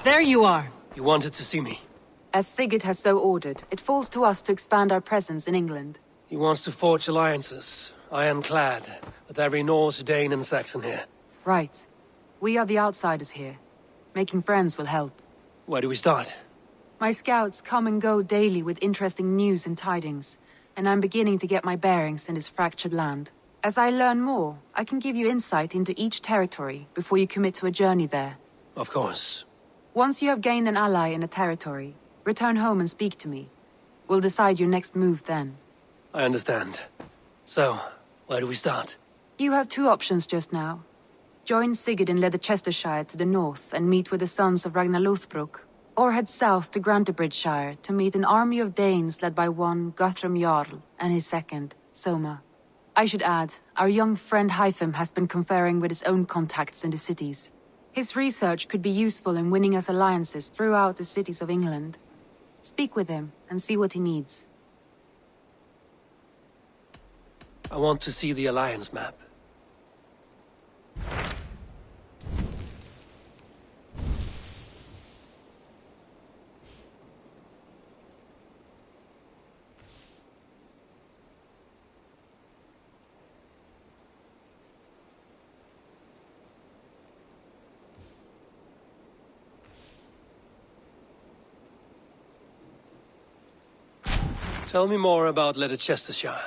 There you are. You wanted to see me. As Sigurd has so ordered, it falls to us to expand our presence in England. He wants to forge alliances, ironclad, with every Norse, Dane and Saxon here. Right. We are the outsiders here. Making friends will help. Where do we start? My scouts come and go daily with interesting news and tidings, and I'm beginning to get my bearings in this fractured land. As I learn more, I can give you insight into each territory before you commit to a journey there. Of course. Once you have gained an ally in a territory, return home and speak to me. We'll decide your next move then. I understand. So, where do we start? You have two options just now. Join Sigurd in Leicestershire to the north and meet with the sons of Ragnar Lothbrok, or head south to Grantebridgeshire to meet an army of Danes led by one Guthrum Jarl and his second, Soma. I should add, our young friend Hytham has been conferring with his own contacts in the cities. His research could be useful in winning us alliances throughout the cities of England. Speak with him and see what he needs. I want to see the alliance map. Tell me more about Leicestershire.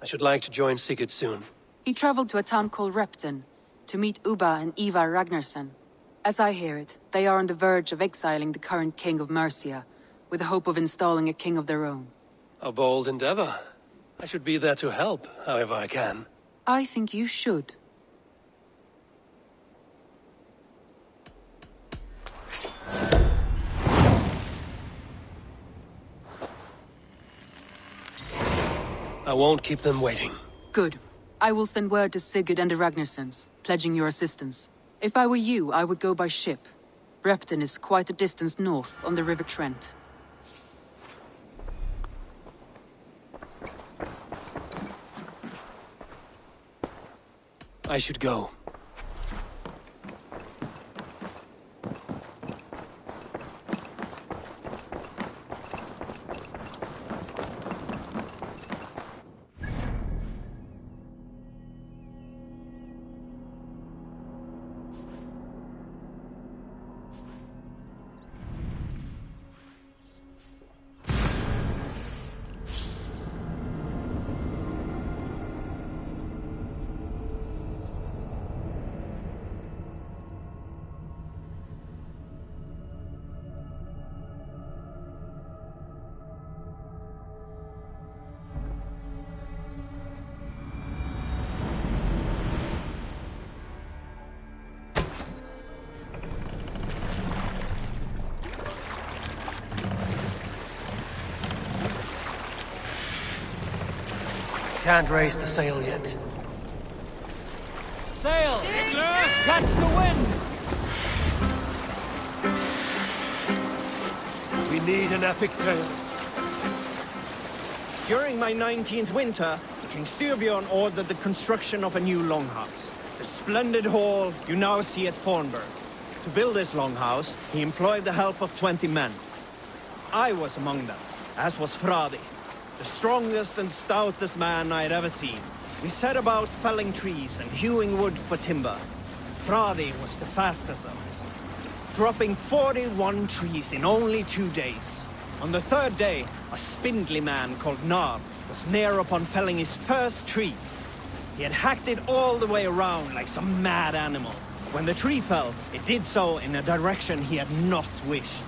I should like to join Sigurd soon. He traveled to a town called Repton to meet Ubba and Ivar Ragnarsson. As I hear it, they are on the verge of exiling the current king of Mercia, with the hope of installing a king of their own. A bold endeavor. I should be there to help, however I can. I think you should. I won't keep them waiting. Good. I will send word to Sigurd and the Ragnarssons, pledging your assistance. If I were you, I would go by ship. Repton is quite a distance north on the River Trent. I should go. Can't raise the sail yet. Sail! Catch the wind! We need an epic tale. During my 19th winter, King Styrbjorn ordered the construction of a new longhouse. The splendid hall you now see at Fornburg. To build this longhouse, he employed the help of 20 men. I was among them, as was Fradi, the strongest and stoutest man I had ever seen. We set about felling trees and hewing wood for timber. Fradi was the fastest of us, dropping 41 trees in only 2 days. On the third day, a spindly man called Gnar was near upon felling his first tree. He had hacked it all the way around like some mad animal. When the tree fell, it did so in a direction he had not wished.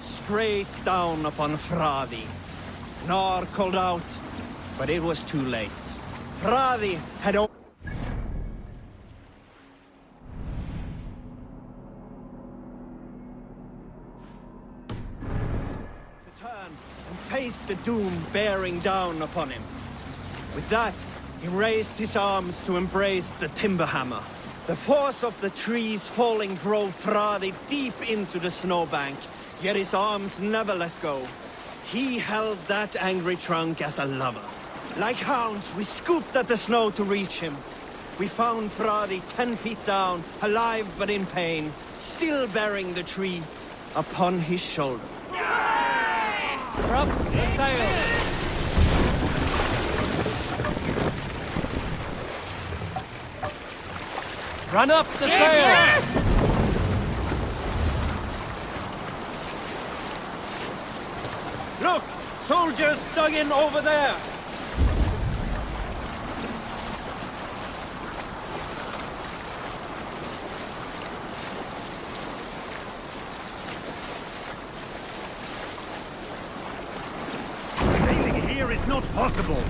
Straight down upon Fradi. Gnar called out, but it was too late. Fradi had to turn and face the doom bearing down upon him. With that, he raised his arms to embrace the timber hammer. The force of the trees falling drove Fradi deep into the snowbank, yet his arms never let go. He held that angry trunk as a lover. Like hounds, we scooped at the snow to reach him. We found Fradi 10 feet down, alive but in pain, still bearing the tree. upon his shoulder. Drop the sail. Run up the sail. Look! Soldiers dug in over there! Sailing here is not possible.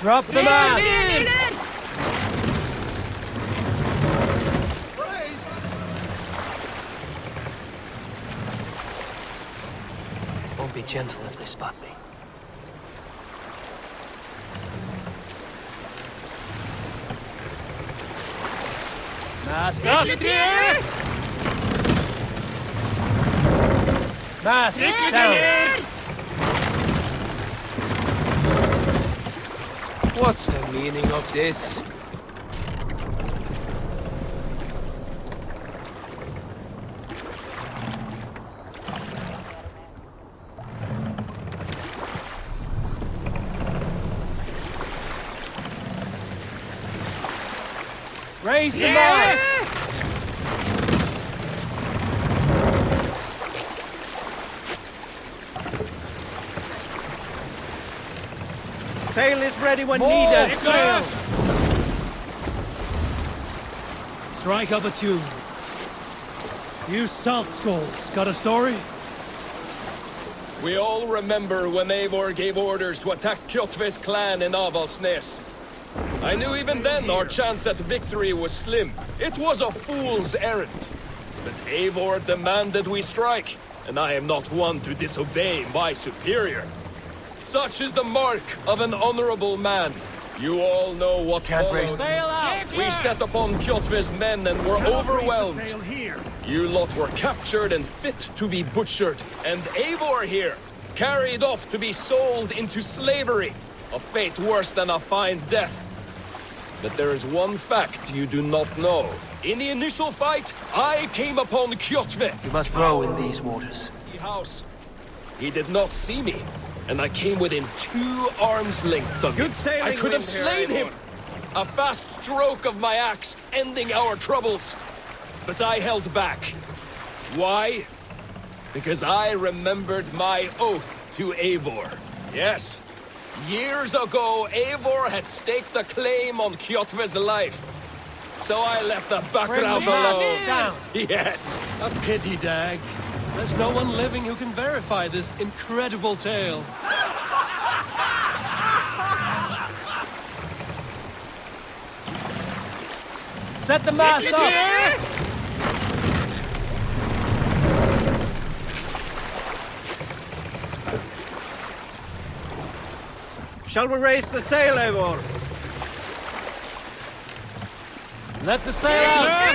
Drop the mast. Won't be gentle if they spot me. Mast up. Mast down. What's the meaning of this? Raise the mast. Sail is ready when More needed. sail. Strike up a tune. You salt skulls, got a story? We all remember when Eivor gave orders to attack Kjotve's clan in Avaldsnes. I knew even then our chance at victory was slim. It was a fool's errand. But Eivor demanded we strike, and I am not one to disobey my superior. Such is the mark of an honorable man. You all know what followed. Sail out. We set upon Kjotve's men and were overwhelmed. Sail here. You lot were captured and fit to be butchered, and Eivor here, carried off to be sold into slavery, a fate worse than a fine death. But there is one fact you do not know. In the initial fight, I came upon Kjotve. You must row in these waters. The house. He did not see me, and I came within 2 arms lengths of him. Good sailing I could have wind here, slain him. Eivor. A fast stroke of my axe, ending our troubles. But I held back. Why? Because I remembered my oath to Eivor. Yes. Years ago, Eivor had staked a claim on Kjotve's life. So I left the background Bring the mast alone. down. Yes. A pity, Dag. There's no one living who can verify this incredible tale. Set the mast up. Shall we raise the sail, Eivor? Let the sail out.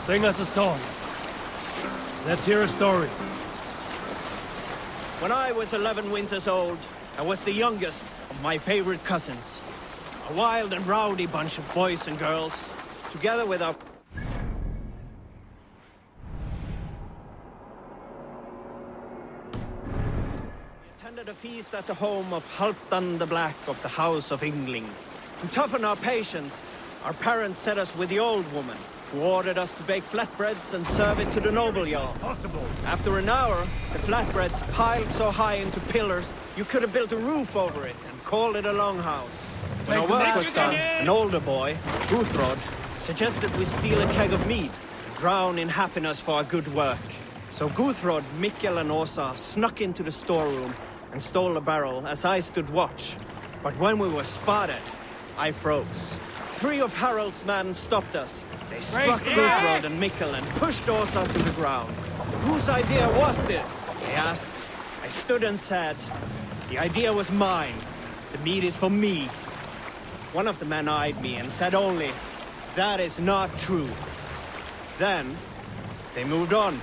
Sing us a song. Let's hear a story. When I was 11 winters old, I was the youngest of my favorite cousins. A wild and rowdy bunch of boys and girls, together with our... We attended a feast at the home of Halfdan the Black of the House of Yngling. To toughen our patience, our parents set us with the old woman, who ordered us to bake flatbreads and serve it to the noble jarls. Possible. After an hour, the flatbreads piled so high into pillars, you could have built a roof over it and called it a longhouse. When our work was done, an older boy, Guthrod, suggested we steal a keg of mead and drown in happiness for our good work. So Guthrod, Mikkel and Åsa snuck into the storeroom and stole a barrel as I stood watch. But when we were spotted, I froze. 3 of Harald's men stopped us. They struck Guthrod and Mikkel and pushed Åsa to the ground. Whose idea was this? They asked. I stood and said, the idea was mine. The meat is for me. One of the men eyed me and said only, "That is not true." Then, they moved on.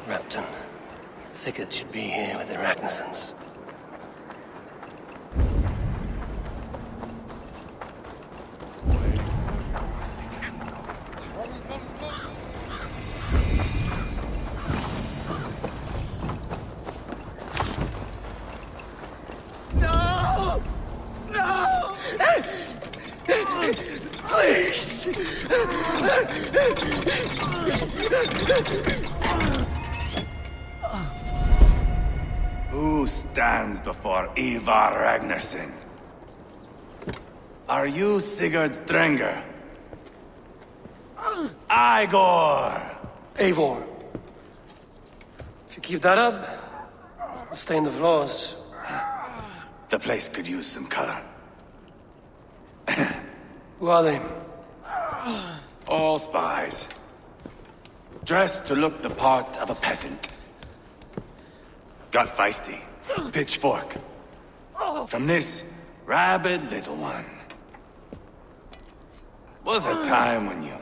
Repton. Sigurd should be here with the Ragnarsons. No! No! Please! Who stands before Ivar Ragnarsson? Are you Sigurd Drenger? Igor! Eivor. If you keep that up, we'll stain the floors. The place could use some color. Who are they? All spies. Dressed to look the part of a peasant. Got feisty. Pitchfork. From this rabid little one. Was a time when you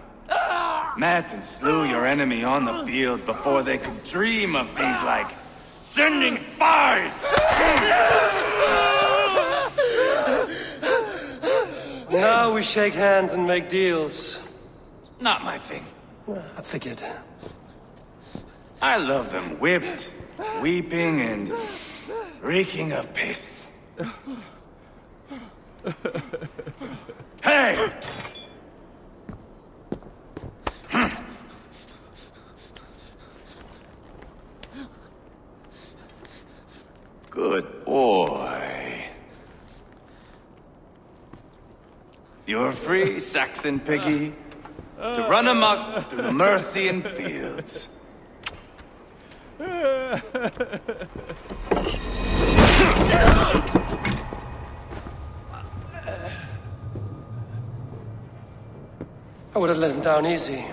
met and slew your enemy on the field before they could dream of things like sending spies! Now we shake hands and make deals. Not my thing. I figured. I love them whipped, weeping, and reeking of piss. Hey! Good boy. You're free, Saxon piggy, to run amok through the Mercian fields. I would have let him down easy.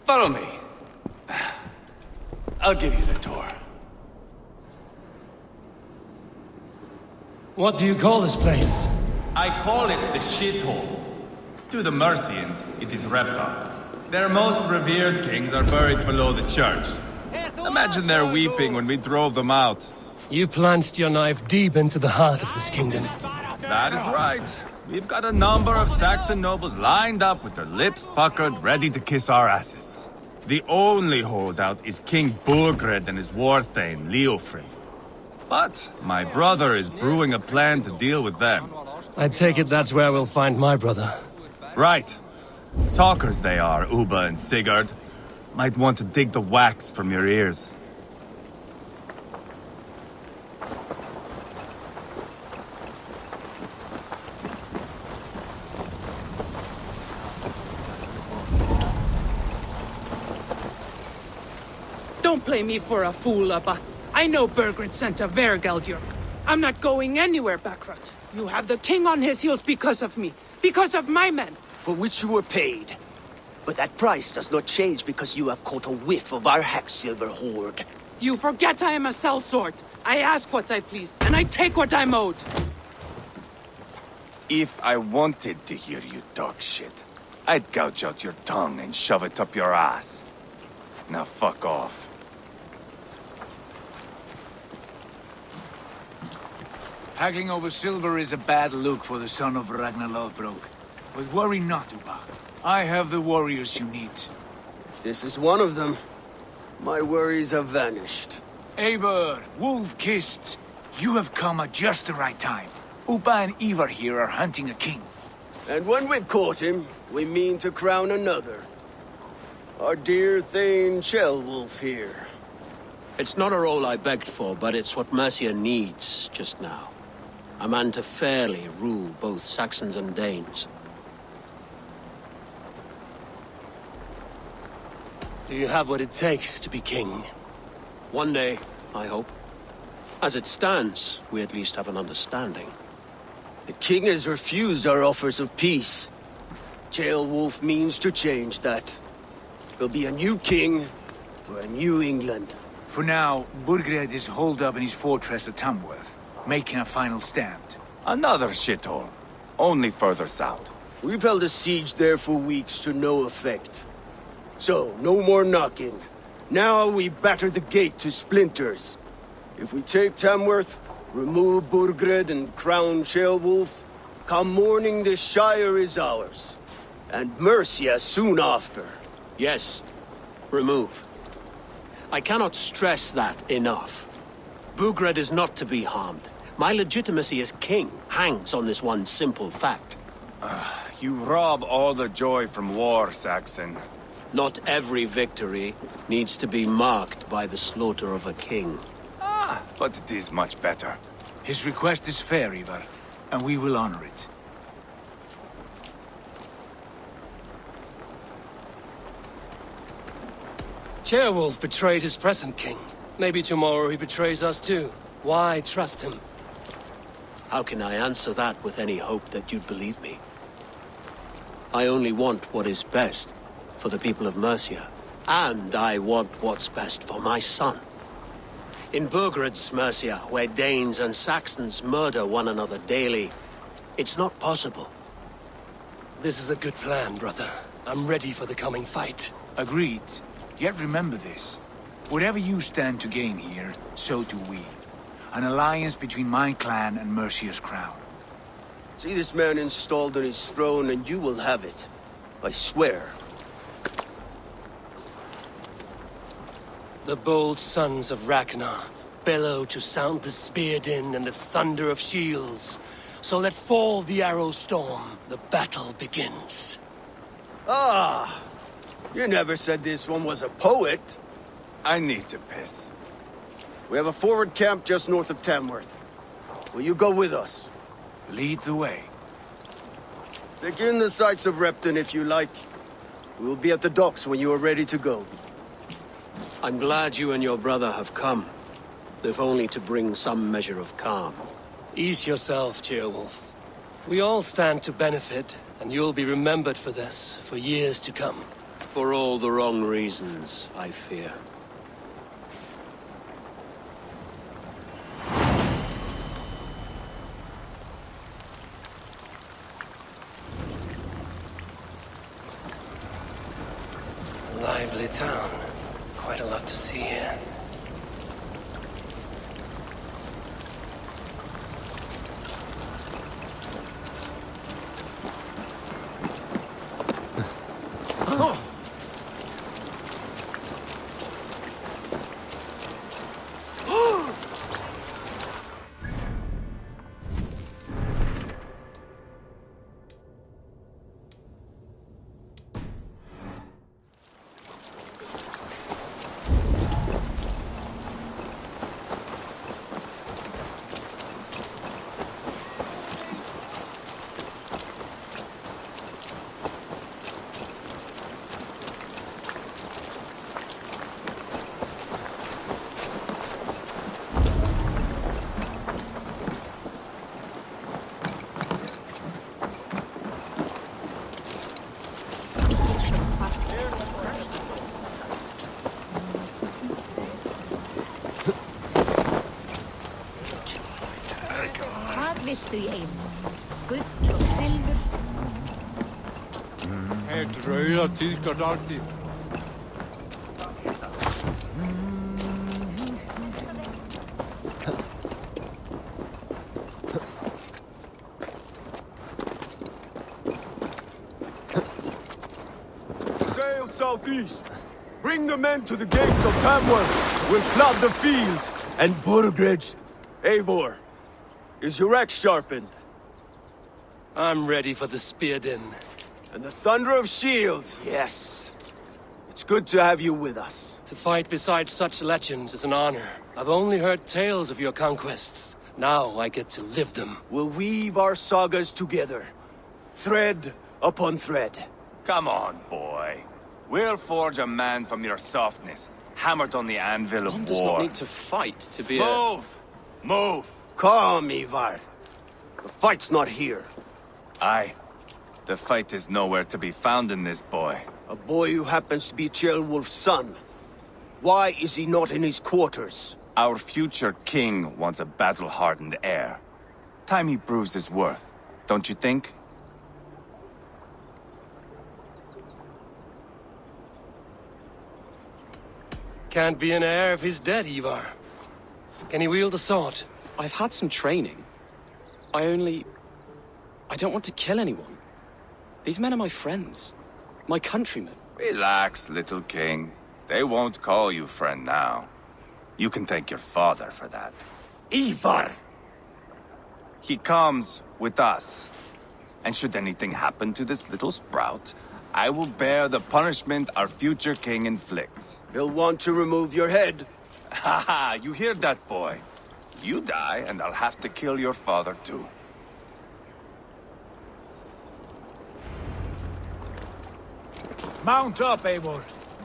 Follow me. I'll give you the tour. What do you call this place? I call it the shithole. To the Mercians, it is Repton. Their most revered kings are buried below the church. Imagine their weeping when we drove them out. You plunged your knife deep into the heart of this kingdom. That is right. We've got a number of Saxon nobles lined up with their lips puckered, ready to kiss our asses. The only holdout is King Burgred and his warthane, Leofrid. But my brother is brewing a plan to deal with them. I take it that's where we'll find my brother. Right. Talkers they are, Uba and Sigurd. Might want to dig the wax from your ears. Don't play me for a fool, Abba. I know Burgred sent a Vergeldur. I'm not going anywhere, Backrot. You have the king on his heels because of me. Because of my men. For which you were paid. But that price does not change because you have caught a whiff of our Hacksilver hoard. You forget I am a sellsword. I ask what I please, and I take what I'm owed. If I wanted to hear you talk shit, I'd gouge out your tongue and shove it up your ass. Now fuck off. Haggling over silver is a bad look for the son of Ragnar Lothbrok. But worry not, Uba. I have the warriors you need. If this is one of them, my worries have vanished. Eivor, Wolf-Kissed, you have come at just the right time. Uba and Ivar here are hunting a king. And when we've caught him, we mean to crown another. Our dear Thane Ceolwulf here. It's not a role I begged for, but it's what Mercia needs just now. A man to fairly rule both Saxons and Danes. Do you have what it takes to be king? One day, I hope. As it stands, we at least have an understanding. The king has refused our offers of peace. Ceolwulf means to change that. There'll be a new king for a new England. For now, Burgred is holed up in his fortress at Tamworth, making a final stand. Another shithole. Only further south. We've held a siege there for weeks to no effect. So, no more knocking. Now we batter the gate to splinters. If we take Tamworth, remove Burgred and crown Ceolwulf, come morning the Shire is ours. And Mercia soon after. Yes, remove. I cannot stress that enough. Burgred is not to be harmed. My legitimacy as king hangs on this one simple fact. You rob all the joy from war, Saxon. Not every victory needs to be marked by the slaughter of a king. But it is much better. His request is fair, Ivar, and we will honor it. Ceolwulf betrayed his present king. Maybe tomorrow he betrays us too. Why trust him? How can I answer that with any hope that you'd believe me? I only want what is best for the people of Mercia. And I want what's best for my son. In Burgred's Mercia, where Danes and Saxons murder one another daily, it's not possible. This is a good plan, brother. I'm ready for the coming fight. Agreed. Yet remember this. Whatever you stand to gain here, so do we. An alliance between my clan and Mercia's crown. See this man installed on his throne and you will have it. I swear. The bold sons of Ragnar bellow to sound the spear din and the thunder of shields. So let fall the arrow storm. The battle begins. Ah! You never said this one was a poet. I need to piss. We have a forward camp just north of Tamworth. Will you go with us? Lead the way. Take in the sights of Repton if you like. We will be at the docks when you are ready to go. I'm glad you and your brother have come, if only to bring some measure of calm. Ease yourself, Ceolwulf. We all stand to benefit, and you'll be remembered for this, for years to come. For all the wrong reasons, I fear. Lively town. Quite a lot to see here. the aim. Good kill silver. Sail southeast. Bring the men to the gates of Tamworth. We'll flood the fields. And Burgredge. Eivor, is your axe sharpened? I'm ready for the spear din. And the thunder of shields, yes. It's good to have you with us. To fight beside such legends is an honor. I've only heard tales of your conquests. Now I get to live them. We'll weave our sagas together. Thread upon thread. Come on, boy. We'll forge a man from your softness, hammered on the anvil of One war. does not need to fight to be Move! Move! Calm, Ivar. The fight's not here. Aye. The fight is nowhere to be found in this boy. A boy who happens to be Ceolwulf's son. Why is he not in his quarters? Our future king wants a battle-hardened heir. Time he proves his worth, don't you think? Can't be an heir if he's dead, Ivar. Can he wield a sword? I've had some training. I don't want to kill anyone. These men are my friends. My countrymen. Relax, little king. They won't call you friend now. You can thank your father for that. Ivar! He comes with us. And should anything happen to this little sprout, I will bear the punishment our future king inflicts. He'll want to remove your head. Ha ha! You hear that, boy? You die, and I'll have to kill your father, too. Mount up, Eivor.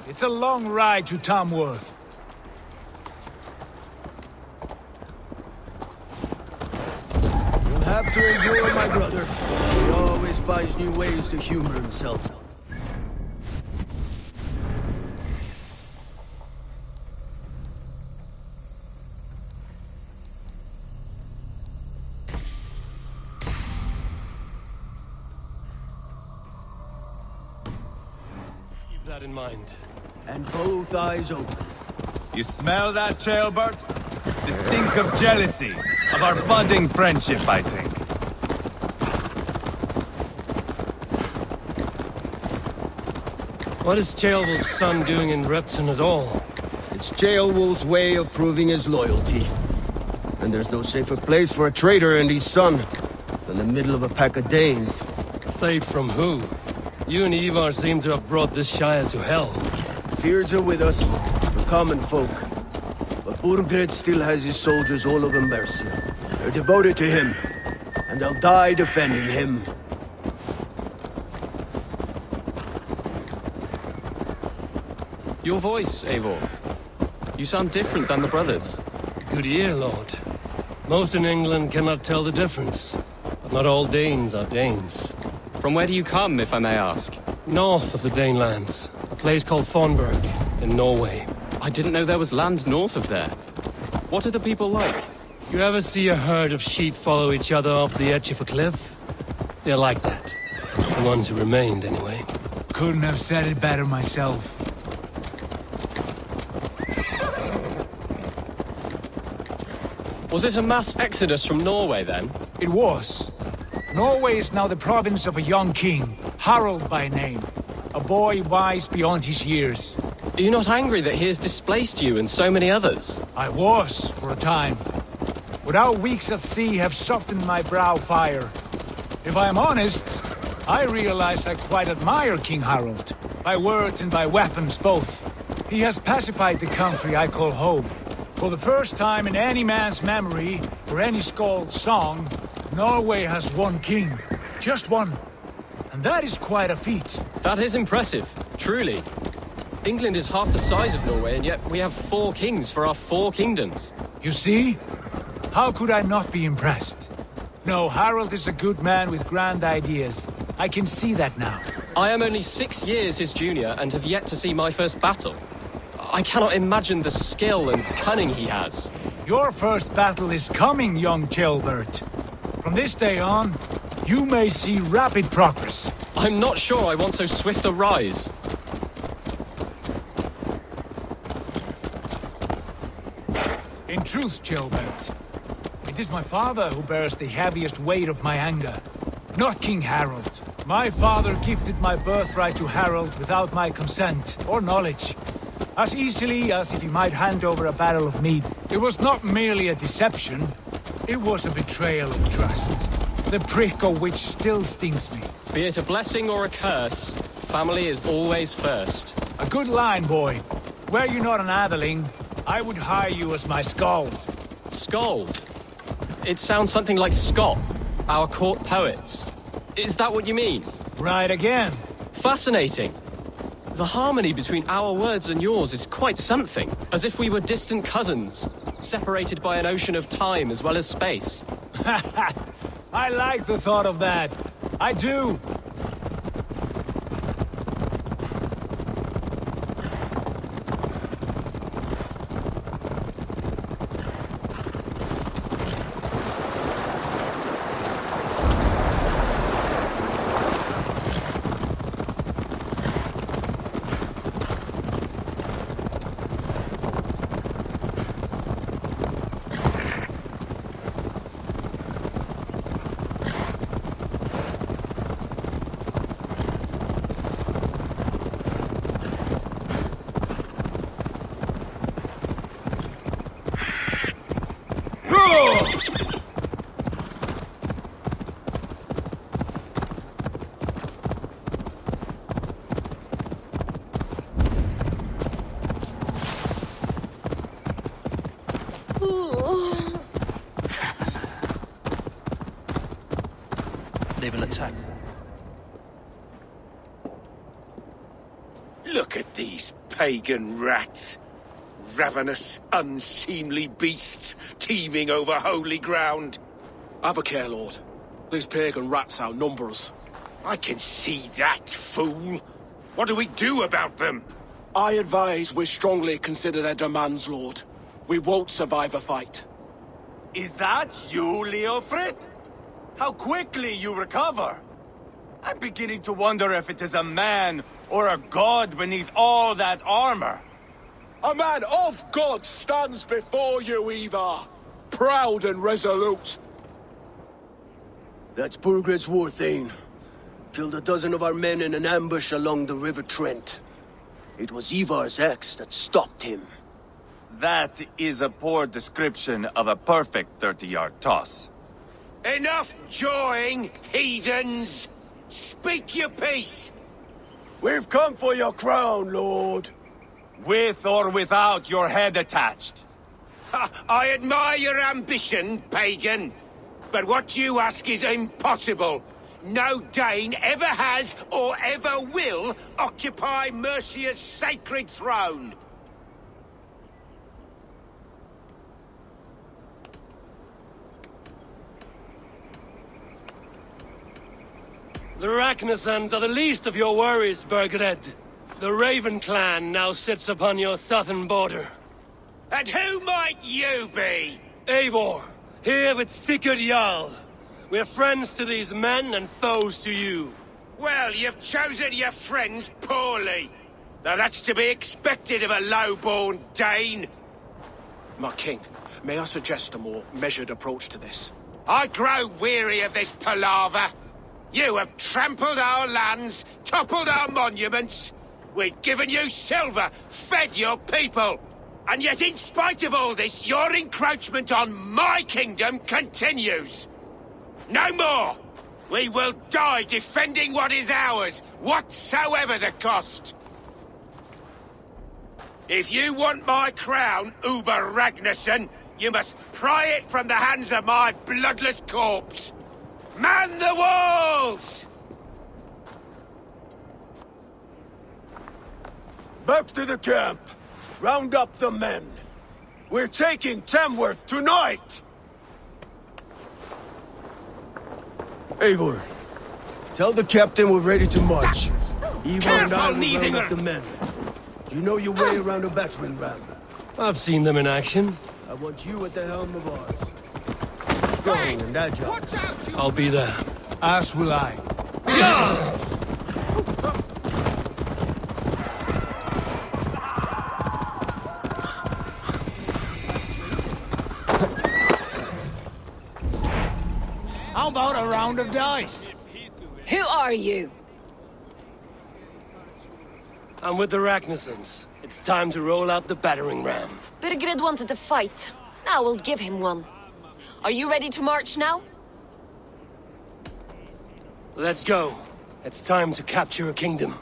It's a long ride to Tamworth. You'll have to endure, my brother. He always finds new ways to humor himself. Keep that in mind. And both eyes open. You smell that, Ceolbert? The stink of jealousy, of our budding friendship, I think. What is Ceolwulf's son doing in Repton at all? It's Ceolwulf's way of proving his loyalty. And there's no safer place for a traitor and his son than the middle of a pack of Danes. Safe from who? You and Ivar seem to have brought this Shire to hell. Fears are with us, the common folk. But Burgred still has his soldiers all over Mercia. They're devoted to him, and they'll die defending him. Your voice, Eivor. You sound different than the brothers. Good ear, Lord. Most in England cannot tell the difference. But not all Danes are Danes. From where do you come, if I may ask? North of the Danelands. A place called Thornburg, in Norway. I didn't know there was land north of there. What are the people like? You ever see a herd of sheep follow each other off the edge of a cliff? They're like that. The ones who remained, anyway. Couldn't have said it better myself. Was it a mass exodus from Norway, then? It was. Norway is now the province of a young king, Harald by name. A boy wise beyond his years. Are you not angry that he has displaced you and so many others? I was, for a time. But our weeks at sea have softened my brow fire. If I am honest, I realize I quite admire King Harald. By words and by weapons, both. He has pacified the country I call home. For the first time in any man's memory, or any skald's song, Norway has one king. Just one. And that is quite a feat. That is impressive, truly. England is half the size of Norway, and yet we have 4 kings for our 4 kingdoms. You see? How could I not be impressed? No, Harald is a good man with grand ideas. I can see that now. I am only 6 years his junior and have yet to see my first battle. I cannot imagine the skill and cunning he has. Your first battle is coming, young Ceolbert. From this day on, you may see rapid progress. I'm not sure I want so swift a rise. In truth, Jobert, it is my father who bears the heaviest weight of my anger, not King Harold. My father gifted my birthright to Harold without my consent or knowledge, as easily as if he might hand over a barrel of mead. It was not merely a deception, it was a betrayal of trust, the prick of which still stings me. Be it a blessing or a curse, family is always first. A good line, boy. Were you not an atheling, I would hire you as my skald. Skald? It sounds something like Scott, our court poets. Is that what you mean? Right again. Fascinating. The harmony between our words and yours is quite something. As if we were distant cousins, separated by an ocean of time as well as space. I like the thought of that. I do. They will attack. Look at these pagan rats. Ravenous, unseemly beasts teeming over holy ground. Have a care, Lord. These pagan rats outnumber us. I can see that, fool. What do we do about them? I advise we strongly consider their demands, Lord. We won't survive a fight. Is that you, Leofrid? How quickly you recover! I'm beginning to wonder if it is a man or a god beneath all that armor. A man of God stands before you, Ivar. Proud and resolute. That's Burgred's war, Thane. Killed a dozen of our men in an ambush along the River Trent. It was Ivar's axe that stopped him. That is a poor description of a perfect 30-yard toss. Enough jawing, heathens! Speak your peace! We've come for your crown, Lord. With or without your head attached. I admire your ambition, pagan. But what you ask is impossible. No Dane ever has or ever will occupy Mercia's sacred throne. The Ragnarsons are the least of your worries, Burgred. The Raven clan now sits upon your southern border. And who might you be? Eivor, here with Sigurd Jarl. We're friends to these men and foes to you. Well, you've chosen your friends poorly. Now that's to be expected of a low-born Dane. My king, may I suggest a more measured approach to this? I grow weary of this palaver. You have trampled our lands, toppled our monuments. We've given you silver, fed your people. And yet in spite of all this, your encroachment on my kingdom continues. No more! We will die defending what is ours, whatsoever the cost. If you want my crown, Uber Ragnarsson, you must pry it from the hands of my bloodless corpse. Man the walls! Back to the camp. Round up the men. We're taking Tamworth tonight! Eivor, tell the captain we're ready to march. Eivor and I will round up the men. Do you know your way around a battering ram? I've seen them in action. I want you at the helm of ours. strong and agile. I'll be there. As will I. How about a round of dice? Who are you? I'm with the Ragnarsons. It's time to roll out the battering ram. Birgrid wanted to fight. Now we'll give him one. Are you ready to march now? Let's go. It's time to capture a kingdom.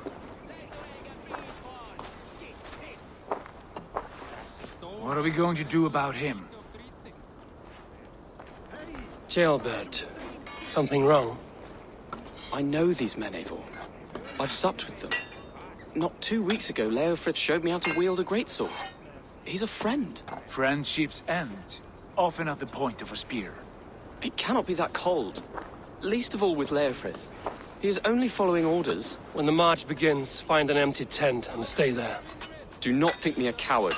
What are we going to do about him? Jailbird. Something wrong? I know these men, Eivor. I've supped with them. Not 2 weeks ago, Leofrith showed me how to wield a greatsword. He's a friend. Friendships end, often at the point of a spear. It cannot be that cold. Least of all with Leofrith. He is only following orders. When the march begins, find an empty tent and stay there. Do not think me a coward.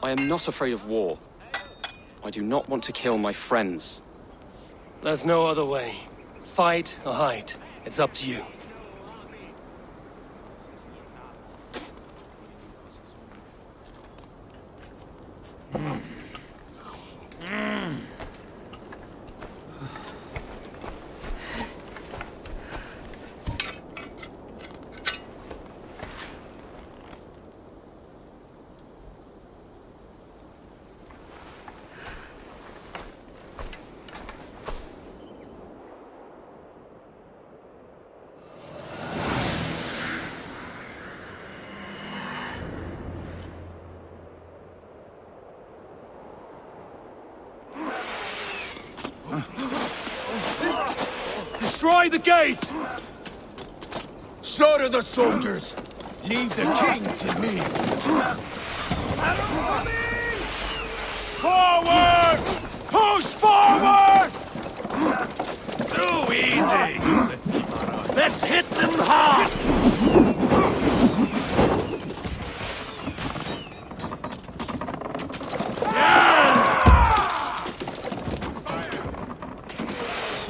I am not afraid of war. I do not want to kill my friends. There's no other way. Fight or hide. It's up to you. Destroy the gate! Slaughter the soldiers! Leave the king to me! Forward! Push forward! Too easy! Let's hit them hard!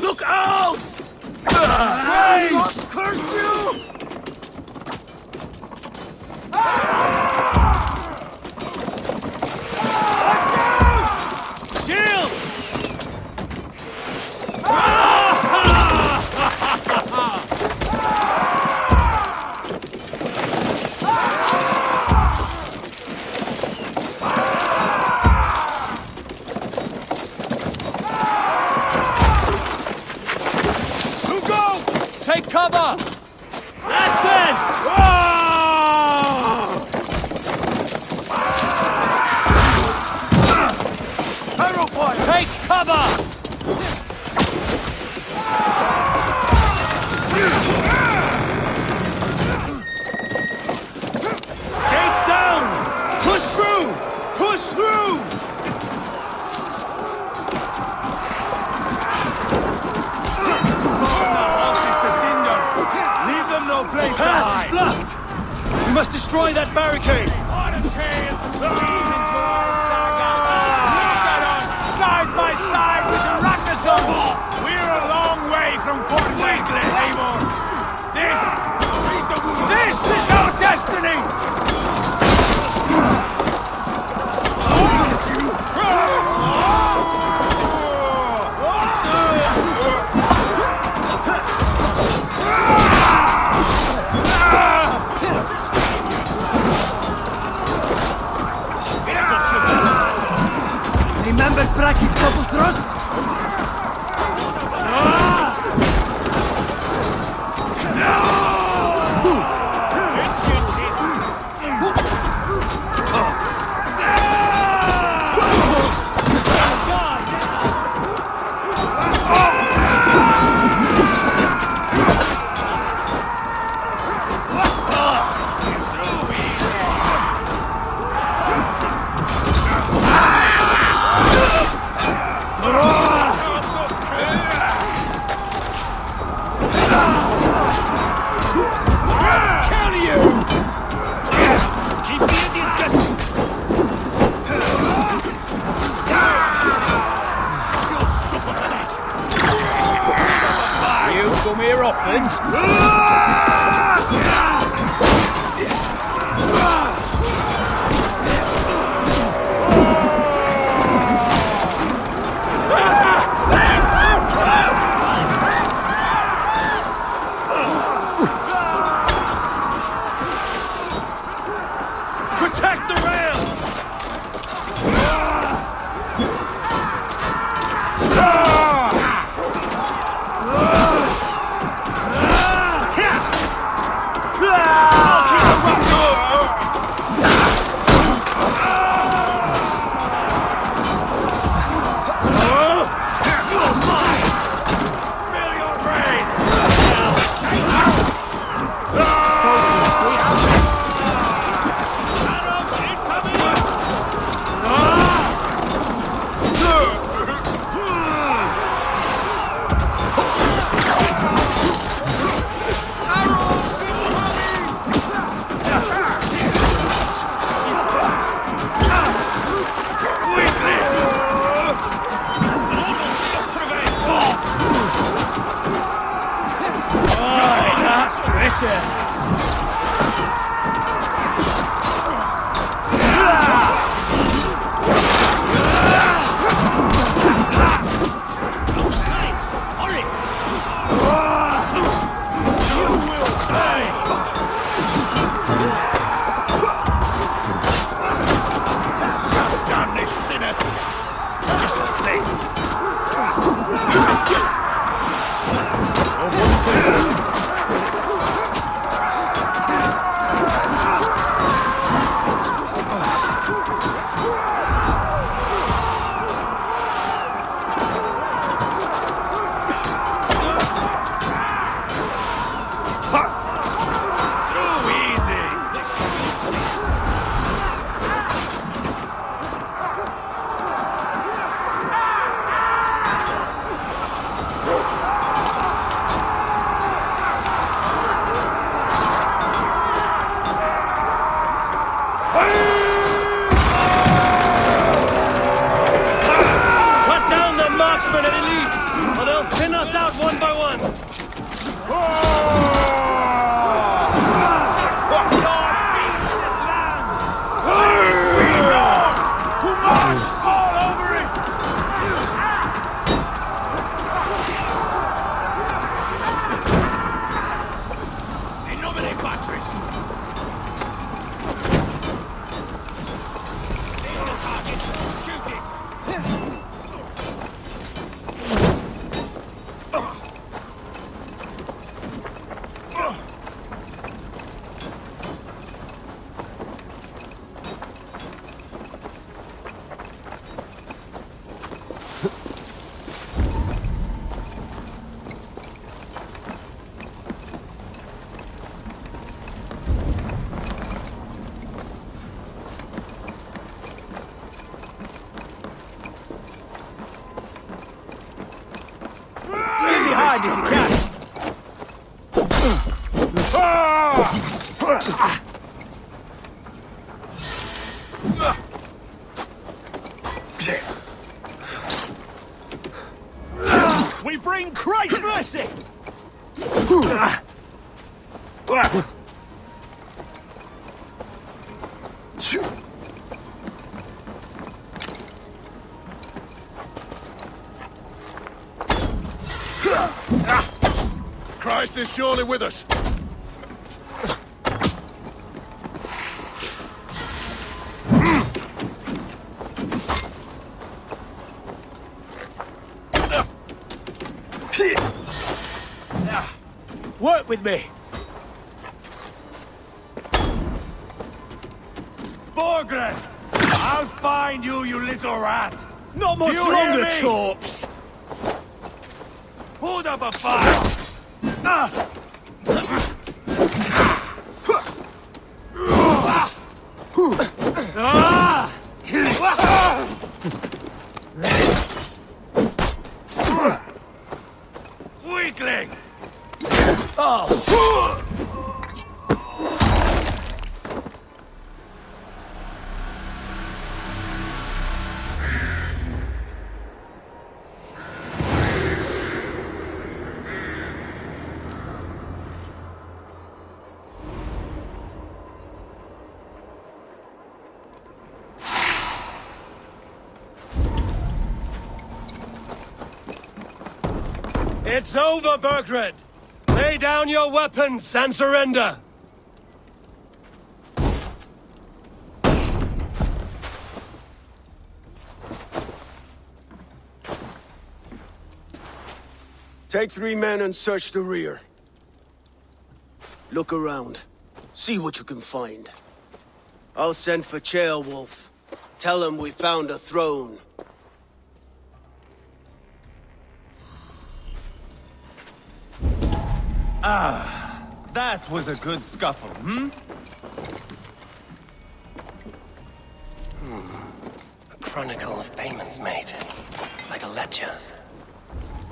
Look out! Race! Curse you! Shield! Take cover! That's it! Arrow fire! Take cover! Gates down! Push through! Push through! Leave them no place to Path hide! is blocked! We must destroy that barricade! What a tale to weave into our saga! Look at us, side by side with the Ragnarsons! We're a long way from Fort Wiggly, Eivor! This is our destiny! Remember Braki's double thrust? No! Protect the rail! We bring Christ's mercy! Christ is surely with us. Work with me! Borgren! I'll find you, you little rat! Not much longer, corpse! Hold up a fire! Weakling! It's over, Burgred! Lay down your weapons and surrender! Take 3 men and search the rear. Look around. See what you can find. I'll send for Ceolwulf. Tell him we found a throne. Ah, that was a good scuffle, hmm? A chronicle of payments made. Like a ledger.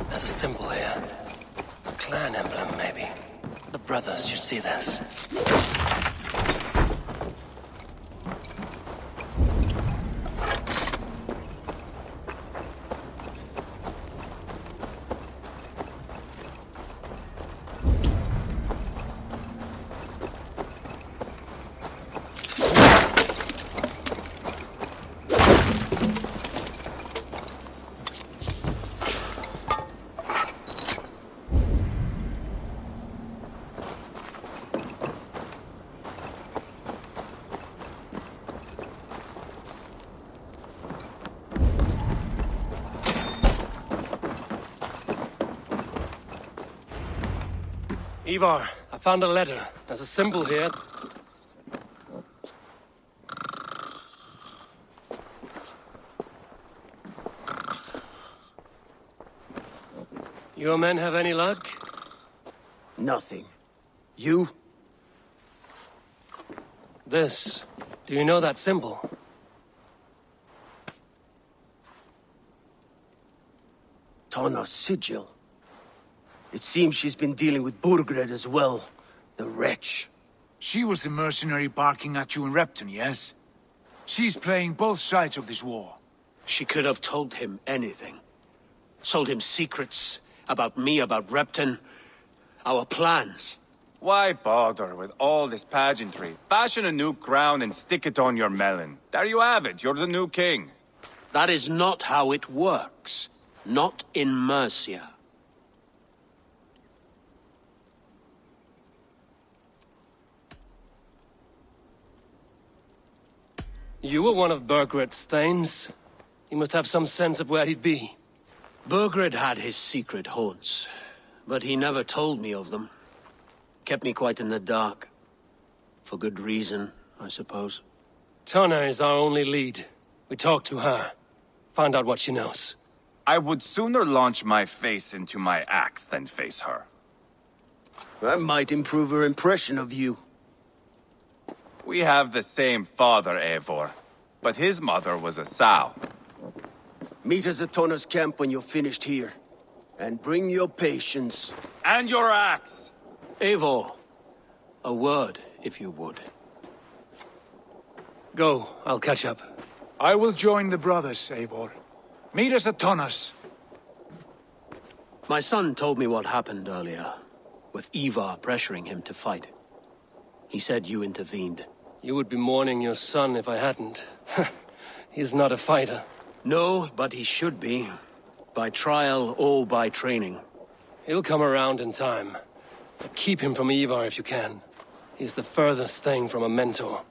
There's a symbol here. A clan emblem, maybe. The brothers should see this. Ivar, I found a letter. There's a symbol here. Your men have any luck? Nothing. You? This. Do you know that symbol? Tana's sigil. It seems she's been dealing with Burgred as well. The wretch. She was the mercenary barking at you in Repton, yes? She's playing both sides of this war. She could have told him anything. Sold him secrets about me, about Repton, our plans. Why bother with all this pageantry? Fashion a new crown and stick it on your melon. There you have it, you're the new king. That is not how it works. Not in Mercia. You were one of Burgred's thanes. He must have some sense of where he'd be. Burgred had his secret haunts, but he never told me of them. Kept me quite in the dark. For good reason, I suppose. Tana is our only lead. We talk to her. Find out what she knows. I would sooner launch my face into my axe than face her. That might improve her impression of you. We have the same father, Eivor, but his mother was a sow. Meet us at Tana's camp when you're finished here. And bring your patience. And your axe! Eivor, a word, if you would. Go, I'll catch up. I will join the brothers, Eivor. Meet us at Tana's. My son told me what happened earlier, with Ivar pressuring him to fight. He said you intervened. You would be mourning your son if I hadn't. He's not a fighter. No, but he should be. By trial or by training. He'll come around in time. Keep him from Ivar if you can. He's the furthest thing from a mentor.